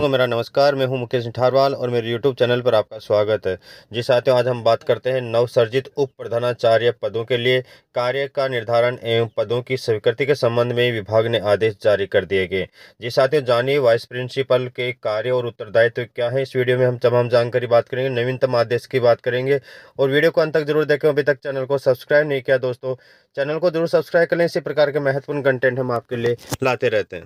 को मेरा नमस्कार। मैं हूं मुकेश निठारवाल और मेरे यूट्यूब चैनल पर आपका स्वागत है। जी साथियों, आज हम बात करते हैं नवसर्जित उप प्रधानाचार्य पदों के लिए कार्य का निर्धारण एवं पदों की स्वीकृति के संबंध में विभाग ने आदेश जारी कर दिए गए। जी साथियों, जानिए वाइस प्रिंसिपल के कार्य और उत्तरदायित्व क्या है। इस वीडियो में हम तमाम जानकारी बात करेंगे, नवीनतम आदेश की बात करेंगे और वीडियो को अंत तक जरूर देखें। अभी तक चैनल को सब्सक्राइब नहीं किया दोस्तों, चैनल को जरूर सब्सक्राइब कर लें। इसी प्रकार के महत्वपूर्ण कंटेंट हम आपके लिए लाते रहते हैं।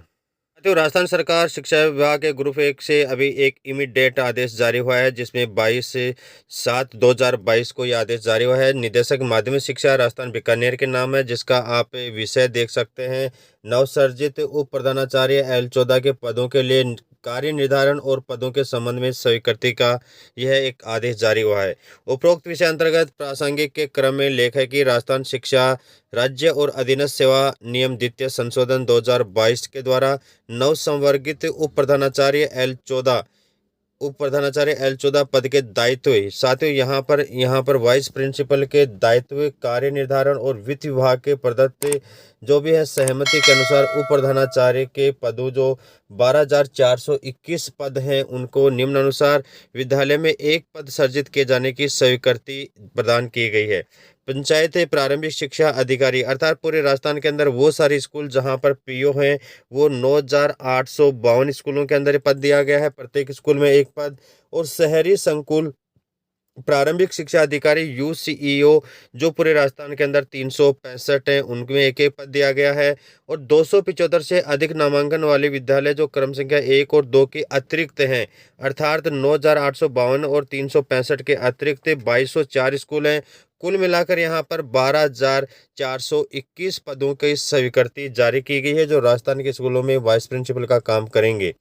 साथियों, राजस्थान सरकार शिक्षा विभाग के ग्रुप 1 से अभी एक इमीडिएट आदेश जारी हुआ है, जिसमें 22/7/2022 को यह आदेश जारी हुआ है। निदेशक माध्यमिक शिक्षा राजस्थान बीकानेर के नाम है, जिसका आप विषय देख सकते हैं। नवसर्जित उप प्रधानाचार्य L14 के पदों के लिए कार्य निर्धारण और पदों के संबंध में स्वीकृति का यह एक आदेश जारी हुआ है। उपरोक्त विषय अंतर्गत प्रासंगिक के क्रम में लेख है कि राजस्थान शिक्षा राज्य और अधीनस्थ सेवा नियम द्वितीय संशोधन 2022 के द्वारा नव संवर्गित उप प्रधानाचार्य L14 पद के दायित्व। साथियों, यहाँ पर वाइस प्रिंसिपल के दायित्व, कार्य निर्धारण और वित्त विभाग के प्रदत्त जो भी है सहमति के अनुसार उप प्रधानाचार्य के पदों जो 12,421 पद हैं, उनको निम्नानुसार विद्यालय में एक पद सर्जित किए जाने की स्वीकृति प्रदान की गई है। पंचायत प्रारंभिक शिक्षा अधिकारी अर्थात पूरे राजस्थान के अंदर वो सारे स्कूल जहां पर पीओ हैं, वो 9,852 स्कूलों के अंदर पद दिया गया है, प्रत्येक स्कूल में एक पद। और शहरी संकुल प्रारंभिक शिक्षा अधिकारी यूसीईओ जो पूरे राजस्थान के अंदर 365 हैं, उनमें एक एक पद दिया गया है। और 275 से अधिक नामांकन वाले विद्यालय जो क्रम संख्या 1 और 2 के अतिरिक्त हैं, अर्थात 9,852 और 365 के अतिरिक्त 2,204 स्कूल हैं। कुल मिलाकर यहाँ पर 12,421 पदों की स्वीकृति जारी की गई है, जो राजस्थान के स्कूलों में वाइस प्रिंसिपल का काम करेंगे।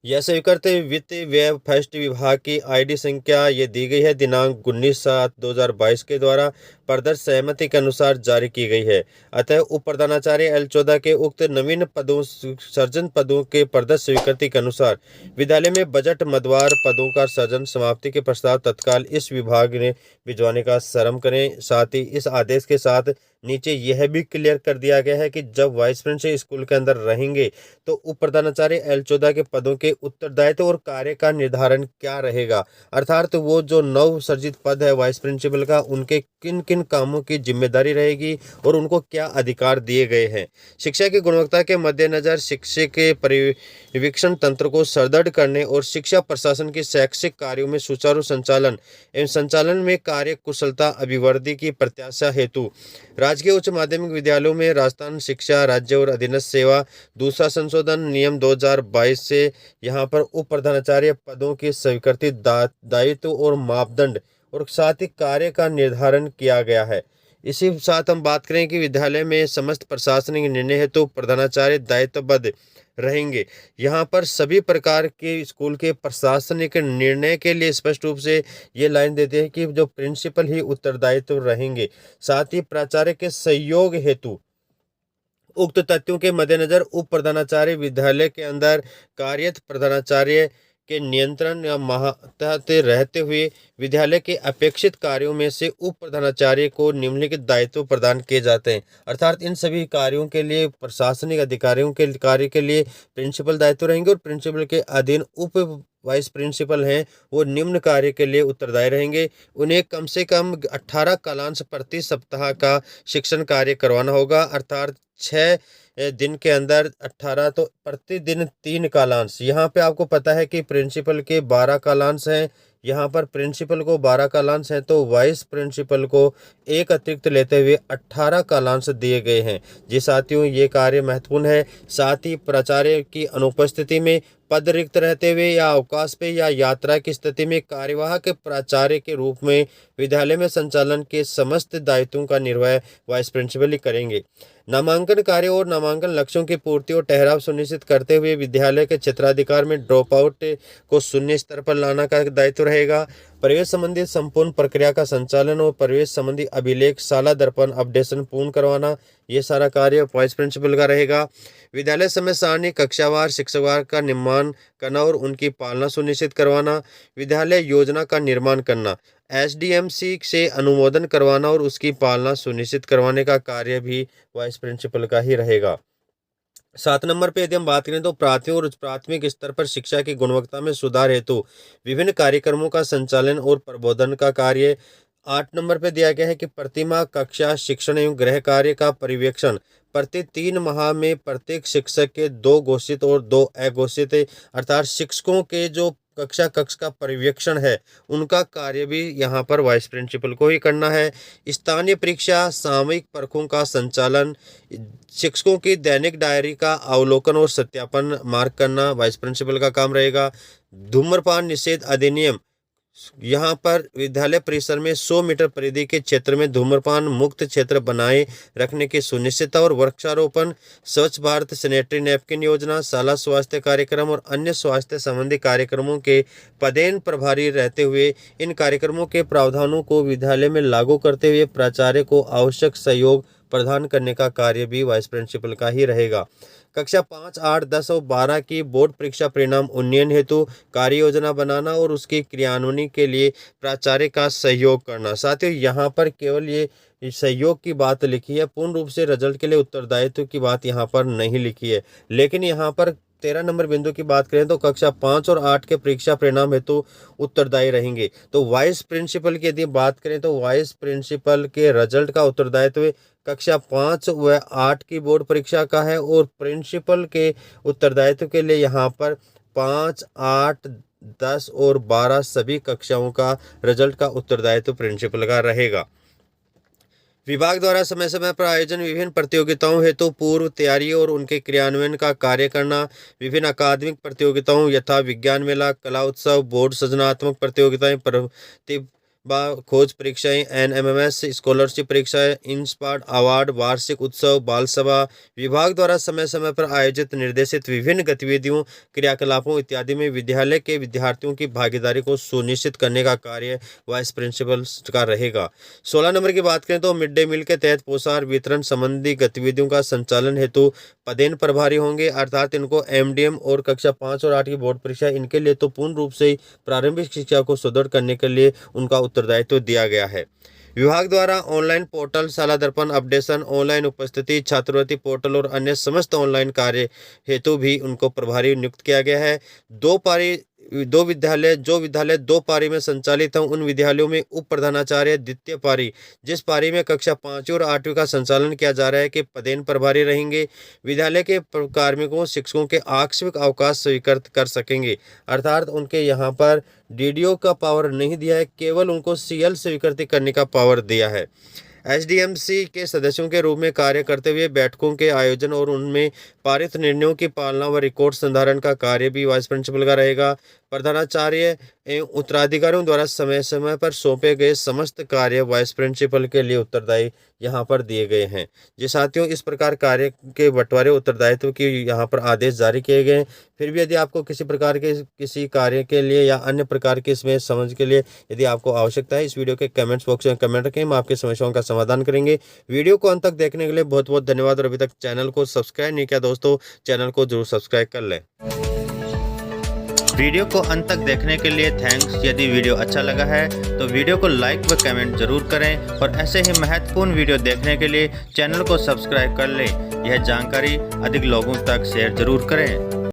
यह स्वीकृति वित्त व्यय फर्स्ट विभाग की आईडी संख्या ये दी गई है, दिनांक 19/7/2022 के द्वारा प्रदत्त सहमति के अनुसार जारी की गई है। अतः उप प्रधानाचार्य L14 के उक्त नवीन पदों सर्जन पदों के प्रदत्त स्वीकृति के अनुसार विद्यालय में बजट मदवार पदों का सर्जन समाप्ति के प्रस्ताव तत्काल इस विभाग ने भिजवाने का श्रम करें। साथ ही इस आदेश के साथ नीचे यह भी क्लियर कर दिया गया है कि जब वाइस प्रिंसिपल स्कूल के अंदर रहेंगे तो उप प्रधानाचार्य L14 के पदों के उत्तरदायित्व और कार्य का निर्धारण क्या रहेगा, अर्थात वो जो नव सर्जित पद है वाइस प्रिंसिपल का, उनके किन किन कामों की जिम्मेदारी रहेगी और उनको क्या अधिकार दिए गए हैं। शिक्षा की गुणवत्ता के मद्देनजर शिक्षा के परिवीक्षण तंत्र को सुदृढ़ करने और शिक्षा प्रशासन के शैक्षिक कार्यों में सुचारू संचालन एवं संचालन में कार्य कुशलता अभिवृद्धि की प्रत्याशा हेतु राजकीय उच्च माध्यमिक विद्यालयों में राजस्थान शिक्षा राज्य और अधीनस्थ सेवा दूसरा संशोधन नियम 2022 से यहाँ पर उप प्रधानाचार्य पदों की स्वीकृति दायित्व और मापदंड और साथ ही कार्य का निर्धारण किया गया है। इसी साथ हम बात करें कि विद्यालय में समस्त प्रशासनिक निर्णय हेतु प्रधानाचार्य दायित्वबद्ध रहेंगे। यहाँ पर सभी प्रकार के स्कूल के प्रशासनिक निर्णय के लिए स्पष्ट रूप से ये लाइन देते हैं कि जो प्रिंसिपल ही उत्तरदायित्व रहेंगे। साथ ही प्राचार्य के सहयोग हेतु उक्त तथ्यों के मद्देनजर उप प्रधानाचार्य विद्यालय के अंदर कार्यरत प्रधानाचार्य के नियंत्रण या तहत रहते हुए विद्यालय के अपेक्षित कार्यों में से उप प्रधानाचार्य को निम्नलिखित दायित्व प्रदान किए जाते हैं। अर्थात इन सभी कार्यों के लिए प्रशासनिक अधिकारियों के कार्य के लिए प्रिंसिपल दायित्व रहेंगे और प्रिंसिपल के अधीन उप वाइस प्रिंसिपल हैं, वो निम्न कार्य के लिए उत्तरदायी रहेंगे। उन्हें कम से कम 18 कालांश प्रति सप्ताह का शिक्षण कार्य करवाना होगा, अर्थात 6 दिन के अंदर 18 तो प्रतिदिन 3 कालांश। यहाँ पे आपको पता है कि प्रिंसिपल के 12 कालांश हैं, यहाँ पर प्रिंसिपल को 12 कालांश हैं, तो वाइस प्रिंसिपल को एक अतिरिक्त लेते हुए 18 कालांश दिए गए हैं। जी साथियों, ये कार्य महत्वपूर्ण है। साथ ही प्राचार्य की अनुपस्थिति में पद रिक्त रहते हुए या अवकाश पे या यात्रा की स्थिति में कार्यवाहक प्राचार्य के रूप में विद्यालय में संचालन के समस्त दायित्वों का निर्वहन वाइस प्रिंसिपल ही करेंगे। नामांकन कार्य और नामांकन लक्ष्यों की पूर्ति और ठहराव सुनिश्चित करते हुए विद्यालय के क्षेत्राधिकार में ड्रॉप आउट को शून्य स्तर पर लाना का दायित्व रहेगा। प्रवेश संबंधी संपूर्ण प्रक्रिया का संचालन और प्रवेश संबंधी अभिलेख शाला दर्पण अपडेशन पूर्ण करवाना, ये सारा कार्य वाइस प्रिंसिपल का रहेगा। विद्यालय समय सारणी कक्षावार शिक्षकवार का निर्माण करना और उनकी पालना सुनिश्चित करवाना। विद्यालय योजना का निर्माण करना, एसडीएमसी से अनुमोदन करवाना और उसकी पालना सुनिश्चित करवाने का कार्य भी वाइस प्रिंसिपल का ही रहेगा। 7 नंबर पे यदि हम बात करें तो प्राथमिक और उच्च प्राथमिक स्तर पर शिक्षा की गुणवत्ता में सुधार हेतु विभिन्न कार्यक्रमों का संचालन और प्रबोधन का कार्य। 8 नंबर पे दिया गया है कि प्रतिमाह कक्षा शिक्षण एवं गृह कार्य का पर्यवेक्षण प्रति 3 माह में प्रत्येक शिक्षक के 2 घोषित और 2 अघोषित अर्थात शिक्षकों के जो कक्षा कक्ष का पर्यवेक्षण है उनका कार्य भी यहाँ पर वाइस प्रिंसिपल को ही करना है। स्थानीय परीक्षा सामयिक परखों का संचालन, शिक्षकों की दैनिक डायरी का अवलोकन और सत्यापन मार्क करना वाइस प्रिंसिपल का काम रहेगा। धूम्रपान निषेध अधिनियम, यहाँ पर विद्यालय परिसर में 100 मीटर परिधि के क्षेत्र में धूम्रपान मुक्त क्षेत्र बनाए रखने की सुनिश्चितता और वृक्षारोपण। स्वच्छ भारत सैनिटरी नैपकिन योजना, शाला स्वास्थ्य कार्यक्रम और अन्य स्वास्थ्य संबंधी कार्यक्रमों के पदेन प्रभारी रहते हुए इन कार्यक्रमों के प्रावधानों को विद्यालय में लागू करते हुए प्राचार्य को आवश्यक सहयोग प्रदान करने का कार्य भी वाइस प्रिंसिपल का ही रहेगा। कक्षा 5, 8, 10 और 12 की बोर्ड परीक्षा परिणाम उन्नयन हेतु कार्य योजना बनाना और उसकी क्रियान्वयन के लिए प्राचार्य का सहयोग करना। साथियों, यहाँ पर केवल ये सहयोग की बात लिखी है, पूर्ण रूप से रिजल्ट के लिए उत्तरदायित्व की बात यहाँ पर नहीं लिखी है। लेकिन यहाँ पर 13 नंबर बिंदु की बात करें तो कक्षा 5 और 8 के परीक्षा परिणाम हेतु उत्तरदायी रहेंगे। तो वाइस प्रिंसिपल की यदि बात करें तो वाइस प्रिंसिपल के रिजल्ट का उत्तरदायित्व कक्षा 5 व 8 की बोर्ड परीक्षा का है और प्रिंसिपल के उत्तरदायित्व के लिए यहाँ पर 5, 8, 10 और 12 सभी कक्षाओं का रिजल्ट का उत्तरदायित्व प्रिंसिपल का रहेगा। विभाग द्वारा समय समय पर आयोजन विभिन्न प्रतियोगिताओं हेतु पूर्व तैयारी और उनके क्रियान्वयन का कार्य करना। विभिन्न अकादमिक प्रतियोगिताओं यथा विज्ञान मेला, कला उत्सव, बोर्ड सृजनात्मक प्रतियोगिताएं, प्रतिभा खोज परीक्षाएं, NMMS स्कॉलरशिप परीक्षाएं, इंस्पार्ट अवार्ड, वार्षिक उत्सव, बाल सभा। विभाग द्वारा समय समय पर आयोजित निर्देशित विभिन्न गतिविधियों, क्रियाकलापों इत्यादि में विद्यालय के विद्यार्थियों की भागीदारी को सुनिश्चित करने का कार्य वाइस प्रिंसिपल का रहेगा। 16 नंबर की बात करें तो मिड डे मील के तहत पोषाहार वितरण संबंधी गतिविधियों का संचालन हेतु पदेन प्रभारी होंगे, अर्थात इनको MDM और कक्षा 5 और 8 की बोर्ड परीक्षा इनके लिए तो पूर्ण रूप से प्रारंभिक शिक्षा को सुदृढ़ करने के लिए उनका उत्तरदायित्व दिया गया है। विभाग द्वारा ऑनलाइन पोर्टल, शाला दर्पण अपडेशन, ऑनलाइन उपस्थिति, छात्रवृत्ति पोर्टल और अन्य समस्त ऑनलाइन कार्य हेतु भी उनको प्रभारी नियुक्त किया गया है। जो विद्यालय 2 पारी में संचालित हैं उन विद्यालयों में उप प्रधानाचार्य, द्वितीय पारी जिस पारी में कक्षा 5 और 8 का संचालन किया जा रहा है के पदेन प्रभारी रहेंगे। विद्यालय के कार्मिकों शिक्षकों के आकस्मिक अवकाश स्वीकृत कर सकेंगे, अर्थात उनके यहाँ पर DDO का पावर नहीं दिया है, केवल उनको CL स्वीकृति करने का पावर दिया है। SDMC के सदस्यों के रूप में कार्य करते हुए बैठकों के आयोजन और उनमें पारित निर्णयों की पालना व रिकॉर्ड संधारण का कार्य भी वाइस प्रिंसिपल का रहेगा। प्रधानाचार्य एवं उत्तराधिकारियों द्वारा समय समय पर सौंपे गए समस्त कार्य वाइस प्रिंसिपल के लिए उत्तरदायी यहाँ पर दिए गए हैं। जी साथियों, इस प्रकार कार्य के बंटवारे उत्तरदायित्व की यहाँ पर आदेश जारी किए गए हैं। फिर भी यदि आपको किसी प्रकार के किसी कार्य के लिए या अन्य प्रकार के इसमें समझ के लिए यदि आपको आवश्यकता है, इस वीडियो के कमेंट्स बॉक्स में कमेंट रखें, हम आपकी समस्याओं का समाधान करेंगे। वीडियो को अंत तक देखने के लिए बहुत बहुत धन्यवाद और अभी तक चैनल को सब्सक्राइब नहीं किया दोस्तों, चैनल को जरूर सब्सक्राइब कर लें। वीडियो को अंत तक देखने के लिए थैंक्स। यदि वीडियो अच्छा लगा है तो वीडियो को लाइक व कमेंट जरूर करें और ऐसे ही महत्वपूर्ण वीडियो देखने के लिए चैनल को सब्सक्राइब कर लें। यह जानकारी अधिक लोगों तक शेयर जरूर करें।